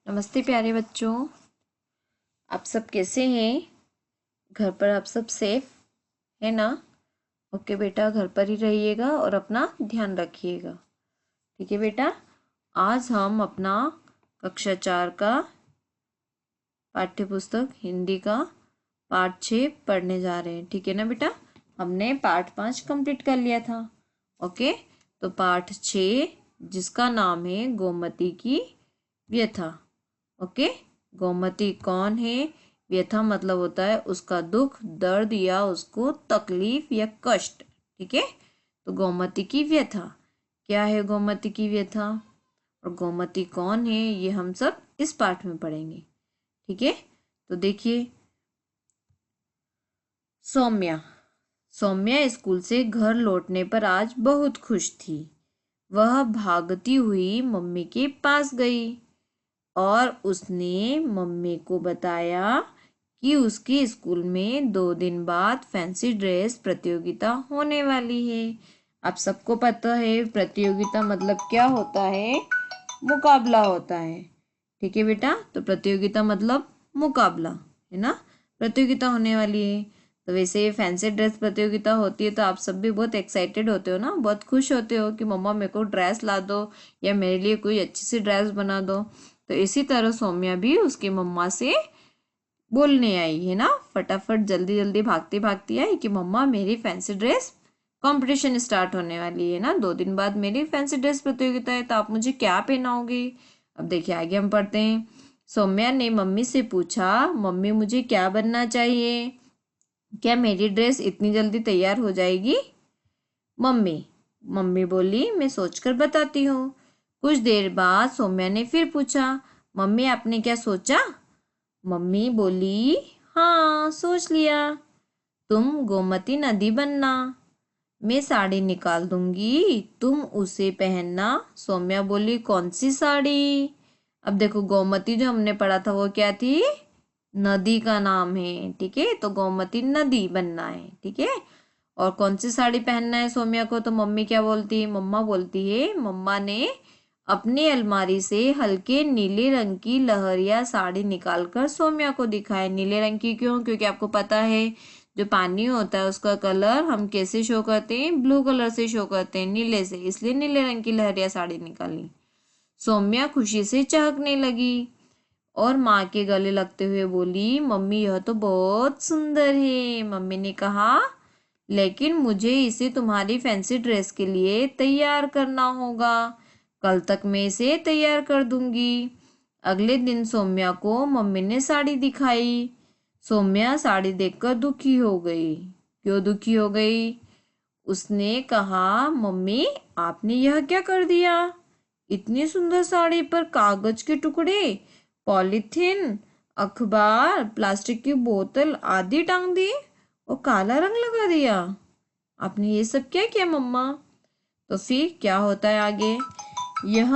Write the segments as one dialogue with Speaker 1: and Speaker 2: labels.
Speaker 1: नमस्ते प्यारे बच्चों। आप सब कैसे हैं? घर पर आप सब सेफ है ना? ओके बेटा, घर पर ही रहिएगा और अपना ध्यान रखिएगा। ठीक है बेटा। आज हम अपना कक्षा 4 का पाठ्य पुस्तक हिंदी का पाठ 6 पढ़ने जा रहे हैं। ठीक है ना बेटा? हमने पाठ 5 कंप्लीट कर लिया था। ओके, तो पाठ 6 जिसका नाम है गोमती की व्यथा। ओके, गोमती कौन है? व्यथा मतलब होता है उसका दुख, दर्द या उसको तकलीफ या कष्ट। ठीक है, तो गोमती की व्यथा क्या है? गोमती की व्यथा और गोमती कौन है ये हम सब इस पाठ में पढ़ेंगे। ठीक है, तो देखिए। सौम्या सौम्या स्कूल से घर लौटने पर आज बहुत खुश थी। वह भागती हुई मम्मी के पास गई और उसने मम्मी को बताया कि उसके स्कूल में 2 दिन बाद फैंसी ड्रेस प्रतियोगिता होने वाली है। आप सबको पता है प्रतियोगिता मतलब क्या होता है? मुकाबला होता है। ठीक है बेटा, तो प्रतियोगिता मतलब मुकाबला है ना? प्रतियोगिता होने वाली है। तो वैसे फैंसी ड्रेस प्रतियोगिता होती है तो आप सब भी बहुत एक्साइटेड होते हो ना, बहुत खुश होते हो कि मम्मा मेरे को ड्रेस ला दो या मेरे लिए कोई अच्छी सी ड्रेस बना दो। तो इसी तरह सौम्या भी उसकी मम्मा से बोलने आई है ना, फटाफट जल्दी जल्दी भागती भागती आई कि मम्मा मेरी फैंसी ड्रेस कंपटीशन स्टार्ट होने वाली है ना, 2 दिन बाद मेरी फैंसी ड्रेस प्रतियोगिता है, तो आप मुझे क्या पहनाओगे? अब देखिए आगे हम पढ़ते हैं। सौम्या ने मम्मी से पूछा, मम्मी मुझे क्या बनना चाहिए? क्या मेरी ड्रेस इतनी जल्दी तैयार हो जाएगी? मम्मी मम्मी बोली, मैं सोचकर बताती हूँ। कुछ देर बाद सौम्या ने फिर पूछा, मम्मी आपने क्या सोचा? मम्मी बोली, हाँ सोच लिया। तुम गोमती नदी बनना। मैं साड़ी निकाल दूंगी, तुम उसे पहनना। सौम्या बोली, कौन सी साड़ी? अब देखो गोमती जो हमने पढ़ा था वो क्या थी? नदी का नाम है। ठीक है, तो गोमती नदी बनना है। ठीक है, और कौन सी साड़ी पहनना है सौम्या को? तो मम्मी क्या बोलती है? मम्मा बोलती है, मम्मा ने अपनी अलमारी से हल्के नीले रंग की लहरिया साड़ी निकालकर सौम्या को दिखाए। नीले रंग की क्यों? क्योंकि आपको पता है जो पानी होता है उसका कलर हम कैसे शो करते हैं? ब्लू कलर से शो करते हैं, नीले से, इसलिए नीले रंग की लहरिया साड़ी निकाली। सौम्या खुशी से चहकने लगी और माँ के गले लगते हुए बोली, मम्मी यह तो बहुत सुंदर है। मम्मी ने कहा, लेकिन मुझे इसे तुम्हारी फैंसी ड्रेस के लिए तैयार करना होगा। कल तक मैं इसे तैयार कर दूंगी। अगले दिन सौम्या को मम्मी ने साड़ी दिखाई। सौम्या साड़ी देखकर दुखी हो गई। क्यों दुखी हो गई? उसने कहा, मम्मी आपने यह क्या कर दिया? इतनी सुंदर साड़ी पर कागज के टुकड़े, पॉलीथीन, अखबार, प्लास्टिक की बोतल आदि टांग दी और काला रंग लगा दिया। आपने ये सब क्या किया मम्मा? तो फिर क्या होता है आगे? यह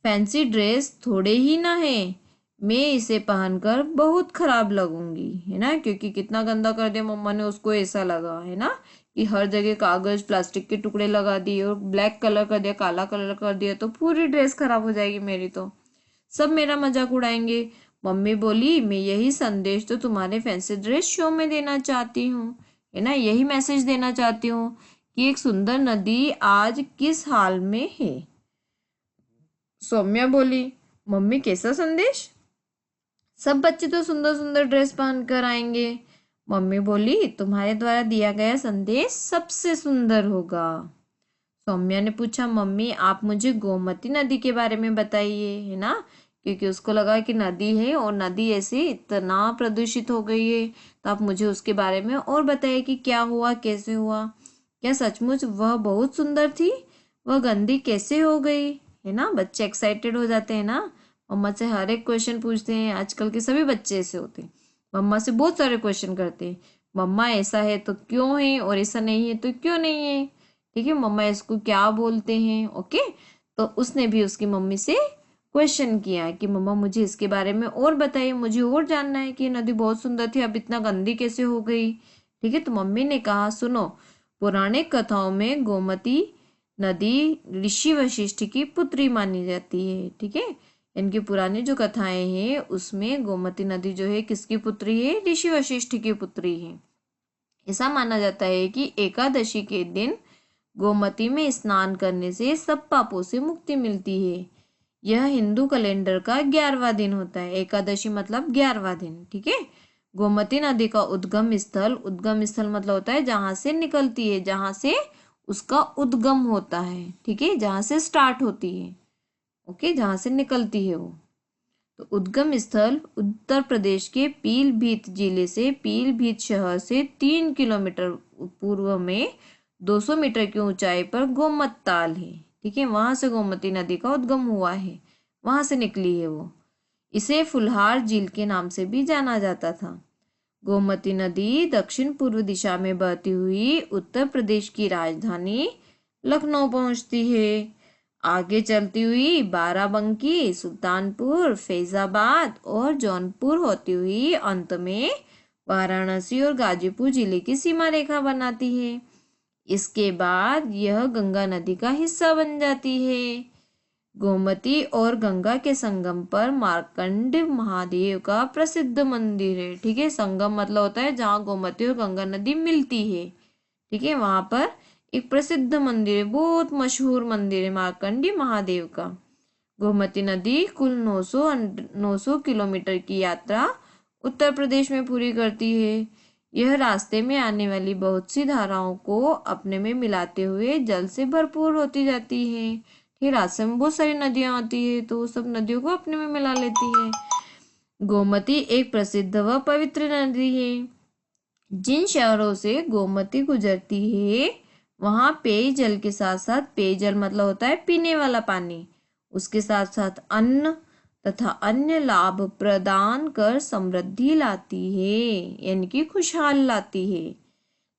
Speaker 1: फैंसी ड्रेस थोड़े ही ना है, मैं इसे पहनकर बहुत खराब लगूंगी, है ना? क्योंकि कितना गंदा कर दिया मम्मा ने, उसको ऐसा लगा है ना कि हर जगह कागज प्लास्टिक के टुकड़े लगा दिए और ब्लैक कलर कर दिया, काला कलर कर दिया, तो पूरी ड्रेस खराब हो जाएगी मेरी, तो सब मेरा मजाक उड़ाएंगे। मम्मी बोली, मैं यही संदेश तो तुम्हारे फैंसी ड्रेस शो में देना चाहती हूँ, है ना, यही मैसेज देना चाहती हूँ कि एक सुंदर नदी आज किस हाल में है। सौम्या बोली, मम्मी कैसा संदेश? सब बच्चे तो सुंदर सुंदर ड्रेस पहन कर आएंगे। मम्मी बोली, तुम्हारे द्वारा दिया गया संदेश सबसे सुंदर होगा। सौम्या ने पूछा, मम्मी आप मुझे गोमती नदी के बारे में बताइए, है ना, क्योंकि उसको लगा कि नदी है और नदी ऐसे इतना प्रदूषित हो गई है, तो आप मुझे उसके बारे में और बताइए कि क्या हुआ, कैसे हुआ। क्या सचमुच वह बहुत सुंदर थी? वह गंदी कैसे हो गई? है ना, बच्चे एक्साइटेड हो जाते हैं ना, मम्मा से हर एक क्वेश्चन पूछते हैं। आजकल के सभी बच्चे ऐसे होते हैं, मम्मा से बहुत सारे क्वेश्चन करते हैं। मम्मा ऐसा है तो क्यों है, और ऐसा नहीं है तो क्यों नहीं है? ठीक है, मम्मा इसको क्या बोलते हैं? ओके, तो उसने भी उसकी मम्मी से क्वेश्चन किया कि मम्मा मुझे इसके बारे में और बताइए, मुझे और जानना है कि नदी बहुत सुंदर थी, अब इतना गंदी कैसे हो गई। ठीक है, तो मम्मी ने कहा, सुनो, पुराने कथाओं में गोमती नदी ऋषि वशिष्ठ की पुत्री मानी जाती है। ठीक है, इनकी पुरानी जो कथाएं हैं उसमें गोमती नदी जो है किसकी पुत्री है? ऋषि वशिष्ठ की पुत्री है। ऐसा माना जाता है कि एकादशी के दिन गोमती में स्नान करने से सब पापों से मुक्ति मिलती है। यह हिंदू कैलेंडर का 11वां दिन होता है। एकादशी मतलब 11वां दिन, ठीक है। गोमती नदी का उद्गम स्थल मतलब होता है जहां से निकलती है, जहां से उसका उद्गम होता है, ठीक है, जहां से स्टार्ट होती है, ओके, जहां से निकलती है वो। तो उद्गम स्थल उत्तर प्रदेश के पीलीभीत जिले से, पीलीभीत शहर से 3 किलोमीटर पूर्व में 200 मीटर की ऊंचाई पर गोमत ताल है, ठीक है। वहां से गोमती नदी का उद्गम हुआ है, वहां से निकली है वो। इसे फुलहार झील के नाम से भी जाना जाता था। गोमती नदी दक्षिण पूर्व दिशा में बहती हुई उत्तर प्रदेश की राजधानी लखनऊ पहुंचती है। आगे चलती हुई बाराबंकी, सुल्तानपुर, फैजाबाद और जौनपुर होती हुई अंत में वाराणसी और गाजीपुर जिले की सीमा रेखा बनाती है। इसके बाद यह गंगा नदी का हिस्सा बन जाती है। गोमती और गंगा के संगम पर मार्कंड महादेव का प्रसिद्ध मंदिर है, ठीक है। संगम मतलब होता है जहाँ गोमती और गंगा नदी मिलती है, ठीक है। वहां पर एक प्रसिद्ध मंदिर है, बहुत मशहूर मंदिर है मार्कंडी महादेव का। गोमती नदी कुल 900 किलोमीटर की यात्रा उत्तर प्रदेश में पूरी करती है। यह रास्ते में आने वाली बहुत सी धाराओं को अपने में मिलाते हुए जल से भरपूर होती जाती है। फिर रास्ते में बहुत सारी नदियां आती है तो वो सब नदियों को अपने में मिला लेती है। गोमती एक प्रसिद्ध व पवित्र नदी है। जिन शहरों से गोमती गुजरती है वहां पेयजल के साथ साथ, पेयजल मतलब होता है पीने वाला पानी, उसके साथ साथ अन्न तथा अन्य लाभ प्रदान कर समृद्धि लाती है, यानी कि खुशहाल लाती है।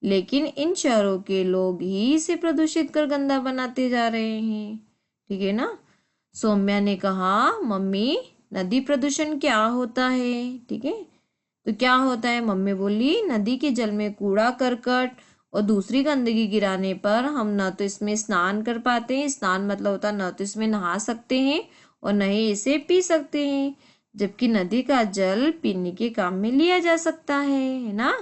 Speaker 1: लेकिन इन शहरों के लोग ही इसे प्रदूषित कर गंदा बनाते जा रहे हैं, ठीक है ना। सौम्या ने कहा, मम्मी नदी प्रदूषण क्या होता है, ठीक है। तो क्या होता है? मम्मी बोली, नदी के जल में कूड़ा करकट और दूसरी गंदगी गिराने पर हम न तो इसमें स्नान कर पाते हैं, स्नान मतलब होता है न तो इसमें नहा सकते हैं और न ही इसे पी सकते हैं, जबकि नदी का जल पीने के काम में लिया जा सकता है ना।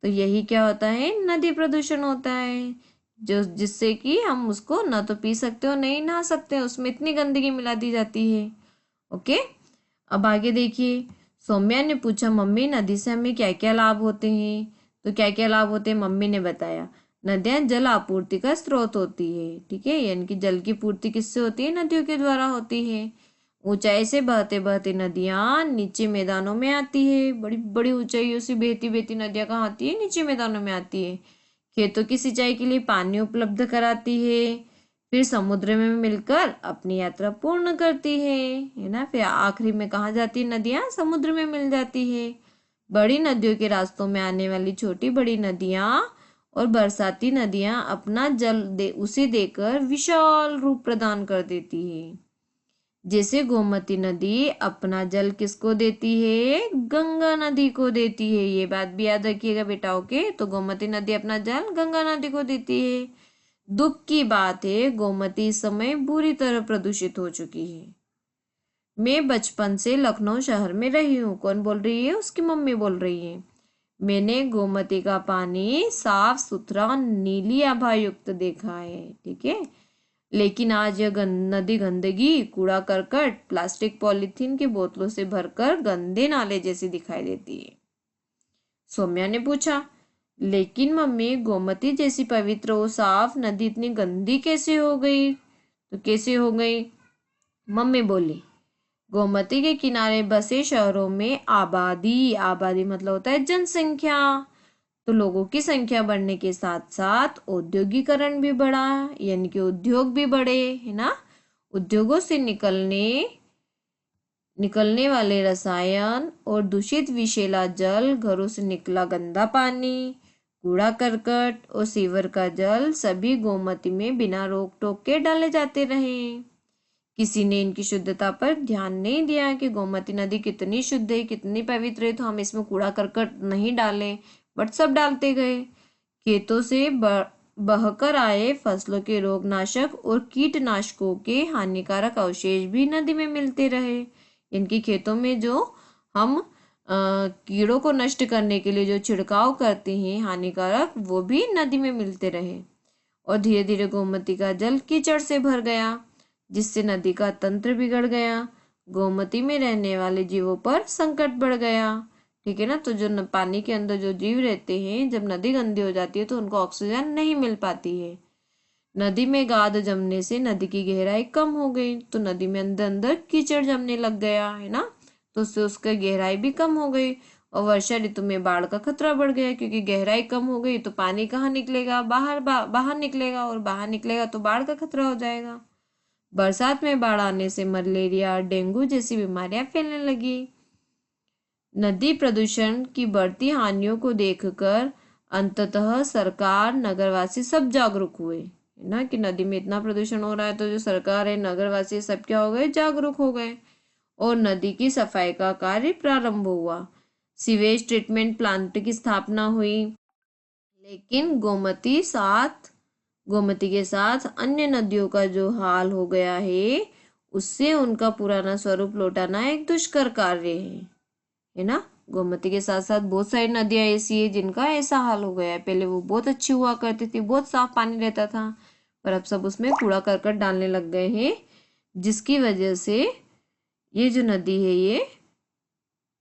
Speaker 1: तो यही क्या होता है? नदी प्रदूषण होता है, जो जिससे कि हम उसको न तो पी सकते हो नहीं नहा सकते, उसमें इतनी गंदगी मिला दी जाती है। ओके, अब आगे देखिए। सौम्या ने पूछा, मम्मी नदी से हमें क्या क्या लाभ होते हैं? तो क्या क्या लाभ होते हैं मम्मी ने बताया। नदियां जल आपूर्ति का स्रोत होती है, ठीक है, यानी कि जल की पूर्ति किससे होती है? नदियों के द्वारा होती है। ऊंचाई से बहते बहते नदियां नीचे मैदानों में आती है। बड़ी बड़ी ऊंचाइयों से बहती बहती नदियां कहाँ आती है? नीचे मैदानों में आती है। खेतों की सिंचाई के लिए पानी उपलब्ध कराती है। फिर समुद्र में मिलकर अपनी यात्रा पूर्ण करती है ना। फिर आखिरी में कहाँ जाती है नदियां? समुद्र में मिल जाती है। बड़ी नदियों के रास्तों में आने वाली छोटी बड़ी नदियां और बरसाती नदियां अपना जल उसे देकर विशाल रूप प्रदान कर देती है। जैसे गोमती नदी अपना जल किसको देती है? गंगा नदी को देती है। ये बात भी याद रखिएगा बेटा, ओके। तो गोमती नदी अपना जल गंगा नदी को देती है। दुख की बात है गोमती इस समय बुरी तरह प्रदूषित हो चुकी है। मैं बचपन से लखनऊ शहर में रही हूँ। कौन बोल रही है? उसकी मम्मी बोल रही है। मैंने गोमती का पानी साफ सुथरा नीली आभा युक्त देखा है, ठीक है। लेकिन आज यह नदी गंदगी, कूड़ा करकट, प्लास्टिक पॉलीथीन की बोतलों से भरकर गंदे नाले जैसी दिखाई देती है। सौम्या ने पूछा, लेकिन मम्मी गोमती जैसी पवित्र और साफ नदी इतनी गंदी कैसे हो गई? तो कैसे हो गई? मम्मी बोली, गोमती के किनारे बसे शहरों में आबादी मतलब होता है जनसंख्या। तो लोगों की संख्या बढ़ने के साथ साथ औद्योगिकरण भी बढ़ा, यानी कि उद्योग भी बढ़े, है ना। उद्योगों से निकलने वाले रसायन और दूषित विषैला जल, घरों से निकला गंदा पानी, कूड़ा करकट और सीवर का जल सभी गोमती में बिना रोक टोक के डाले जाते रहे। किसी ने इनकी शुद्धता पर ध्यान नहीं दिया कि गोमती नदी कितनी शुद्ध है, कितनी पवित्र है, तो हम इसमें कूड़ा करकट नहीं डालें, बट सब डालते गए। खेतों से बहकर आए फसलों के रोगनाशक और कीटनाशकों के हानिकारक अवशेष भी नदी में मिलते रहे। इनकी खेतों में जो हम कीड़ों को नष्ट करने के लिए जो छिड़काव करते हैं हानिकारक, वो भी नदी में मिलते रहे। और धीरे धीरे गोमती का जल कीचड़ से भर गया, जिससे नदी का तंत्र बिगड़ गया। गोमती में रहने वाले जीवों पर संकट बढ़ गया। ठीक है ना। तो जो पानी के अंदर जो जीव रहते हैं, जब नदी गंदी हो जाती है तो उनको ऑक्सीजन नहीं मिल पाती है। नदी में गाद जमने से नदी की गहराई कम हो गई, तो नदी में अंदर अंदर कीचड़ जमने लग गया, है ना। तो उससे उसका गहराई भी कम हो गई। और वर्षा ऋतु में बाढ़ का खतरा बढ़ गया, क्योंकि गहराई कम हो गई तो पानी कहाँ निकलेगा, बाहर निकलेगा, और बाहर निकलेगा तो बाढ़ का खतरा हो जाएगा। बरसात में बाढ़ आने से मलेरिया, डेंगू जैसी बीमारियां फैलने लगी। नदी प्रदूषण की बढ़ती हानियों को देखकर अंततः सरकार, नगरवासी सब जागरूक हुए, है ना, कि नदी में इतना प्रदूषण हो रहा है। तो जो सरकार है, नगरवासी सब क्या हो गए, जागरूक हो गए। और नदी की सफाई का कार्य प्रारंभ हुआ। सीवेज ट्रीटमेंट प्लांट की स्थापना हुई। लेकिन गोमती के साथ अन्य नदियों का जो हाल हो गया है, उससे उनका पुराना स्वरूप लौटाना एक दुष्कर कार्य है ना। गोमती के साथ साथ बहुत सारी नदियां ऐसी है जिनका ऐसा हाल हो गया है। पहले वो बहुत अच्छी हुआ करती थी, बहुत साफ पानी रहता था, पर अब सब उसमें कूड़ा करकट डालने लग गए हैं, जिसकी वजह से ये जो नदी है ये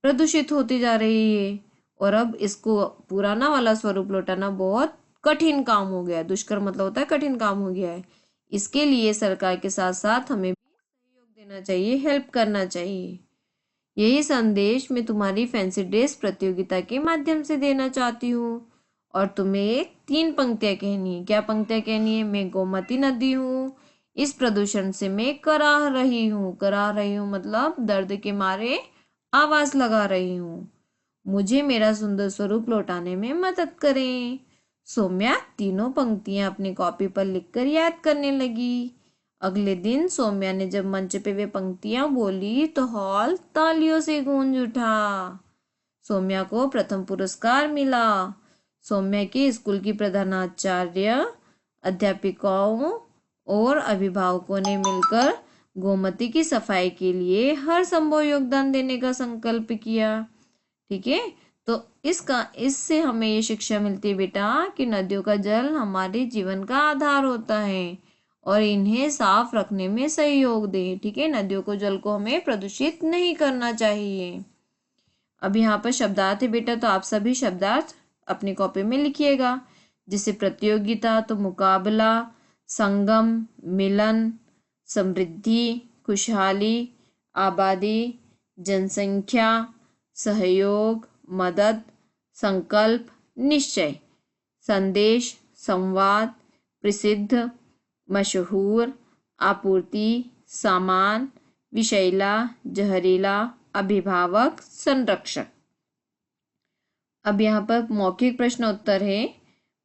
Speaker 1: प्रदूषित होती जा रही है। और अब इसको पुराना वाला स्वरूप लौटाना बहुत कठिन काम हो गया है। दुष्कर मतलब होता है कठिन काम हो गया है। इसके लिए सरकार के साथ साथ हमें भी सहयोग देना चाहिए, हेल्प करना चाहिए। यही संदेश मैं तुम्हारी फैंसी ड्रेस प्रतियोगिता के माध्यम से देना चाहती हूँ। और तुम्हें 3 पंक्तियां कहनी है। क्या पंक्तियां कहनी है? मैं गोमती नदी हूँ, इस प्रदूषण से मैं कराह रही हूँ। कराह रही हूँ मतलब दर्द के मारे आवाज लगा रही हूँ। मुझे मेरा सुंदर स्वरूप लौटाने में मदद करें। सौम्या तीनों पंक्तियां अपनी कॉपी पर लिखकर याद करने लगी। अगले दिन सौम्या ने जब मंच पे वे पंक्तियां बोली तो हॉल तालियों से गूंज उठा। सौम्या को प्रथम पुरस्कार मिला। सौम्या के स्कूल की प्रधानाचार्य, अध्यापिकाओं और अभिभावकों ने मिलकर गोमती की सफाई के लिए हर संभव योगदान देने का संकल्प किया। ठीक है। तो इससे हमें ये शिक्षा मिलती है बेटा कि नदियों का जल हमारे जीवन का आधार होता है और इन्हें साफ रखने में सहयोग दें। ठीक है। नदियों को, जल को हमें प्रदूषित नहीं करना चाहिए। अब यहाँ पर शब्दार्थ है बेटा, तो आप सभी शब्दार्थ अपनी कॉपी में लिखिएगा। जैसे प्रतियोगिता तो मुकाबला, संगम, मिलन, समृद्धि, खुशहाली, आबादी, जनसंख्या, सहयोग, मदद, संकल्प, निश्चय, संदेश, संवाद, प्रसिद्ध, मशहूर, आपूर्ति, सामान, विषैला, जहरीला, अभिभावक, संरक्षक। अब यहाँ पर मौखिक प्रश्न उत्तर है।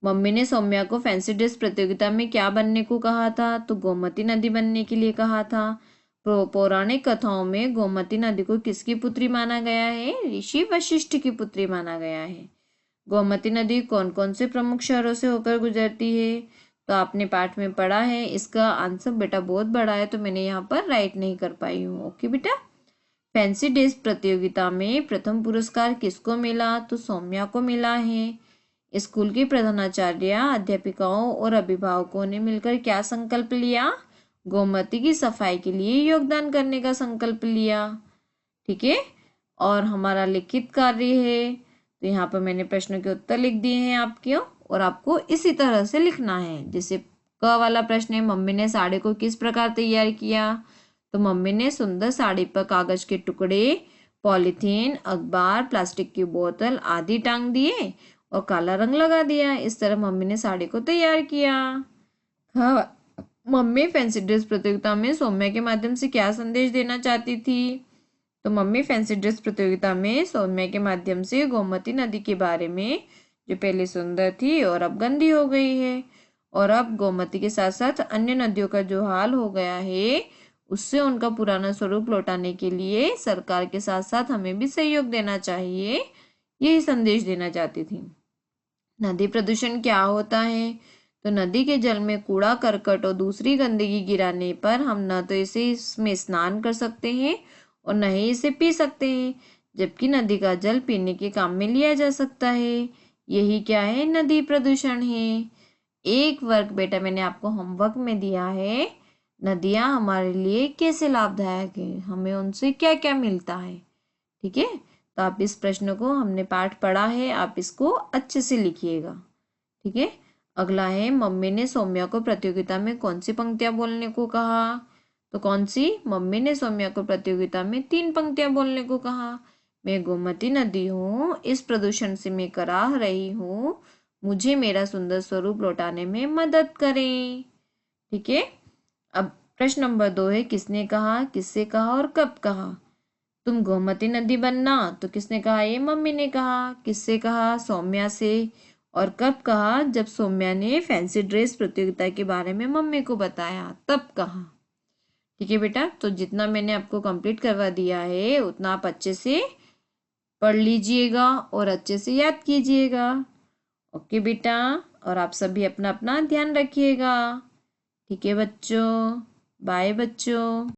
Speaker 1: मम्मी ने सौम्या को फैंसी ड्रेस प्रतियोगिता में क्या बनने को कहा था? तो गोमती नदी बनने के लिए कहा था। पौराणिक कथाओं में गोमती नदी को किसकी पुत्री माना गया है? ऋषि वशिष्ठ की पुत्री माना गया है। गोमती नदी कौन कौन से प्रमुख शहरों से होकर गुजरती है? तो आपने पाठ में पढ़ा है। इसका आंसर बेटा बहुत बड़ा है तो मैंने यहाँ पर राइट नहीं कर पाई हूँ। ओके बेटा। फैंसी ड्रेस प्रतियोगिता में प्रथम पुरस्कार किसको मिला? तो सौम्या को मिला है। स्कूल की प्रधानाचार्य, अध्यापिकाओं और अभिभावकों ने मिलकर क्या संकल्प लिया? गोमती की सफाई के लिए योगदान करने का संकल्प लिया। ठीक है। और हमारा लिखित कार्य है, तो यहाँ पर मैंने प्रश्नों के उत्तर लिख दिए हैं आपके, और आपको इसी तरह से लिखना है। जैसे क वाला प्रश्न है, मम्मी ने साड़ी को किस प्रकार तैयार किया? तो मम्मी ने सुंदर साड़ी पर कागज के टुकड़े, पॉलीथीन, अखबार, प्लास्टिक की बोतल आदि टांग दिए और काला रंग लगा दिया। इस तरह मम्मी ने साड़ी को तैयार किया। हाँ, मम्मी फैंसी ड्रेस प्रतियोगिता में सौम्या के माध्यम से क्या संदेश देना चाहती थी? तो मम्मी फैंसी ड्रेस प्रतियोगिता में सौम्या के माध्यम से गोमती नदी के बारे में, जो पहले सुंदर थी और अब गंदी हो गई है, और अब गोमती के साथ साथ अन्य नदियों का जो हाल हो गया है, उससे उनका पुराना स्वरूप लौटाने के लिए सरकार के साथ साथ हमें भी सहयोग देना चाहिए, यही संदेश देना चाहती थी। नदी प्रदूषण क्या होता है? तो नदी के जल में कूड़ा करकट और दूसरी गंदगी गिराने पर हम न तो इसमें स्नान कर सकते हैं और न ही इसे पी सकते हैं, जबकि नदी का जल पीने के काम में लिया जा सकता है। यही क्या है? नदी प्रदूषण है। एक वर्क बेटा मैंने आपको होमवर्क में दिया है, नदियाँ हमारे लिए कैसे लाभदायक है, हमें उनसे क्या क्या मिलता है। ठीक है, तो आप इस प्रश्न को, हमने पाठ पढ़ा है, आप इसको अच्छे से लिखिएगा। ठीक है, अगला है, मम्मी ने सौम्या को प्रतियोगिता में कौन सी पंक्तियां बोलने को कहा? तो कौन सी? मम्मी ने सौम्या को प्रतियोगिता में 3 पंक्तियां बोलने को कहा। मैं गोमती नदी हूँ, इस प्रदूषण से मैं कराह रही हूँ, मुझे मेरा सुंदर स्वरूप लौटाने में मदद करें। ठीक है, अब प्रश्न नंबर 2 है, किसने कहा, किससे कहा और कब कहा? तुम गोमती नदी बनना, तो किसने कहा? ये मम्मी ने कहा। किससे कहा? सौम्या से। और कब कहा? जब सौम्या ने फैंसी ड्रेस प्रतियोगिता के बारे में मम्मी को बताया, तब कहा। ठीक है बेटा, तो जितना मैंने आपको कंप्लीट करवा दिया है उतना आप अच्छे से पढ़ लीजिएगा और अच्छे से याद कीजिएगा। ओके बेटा, और आप सभी अपना अपना ध्यान रखिएगा। ठीक है बच्चों, बाय बच्चों।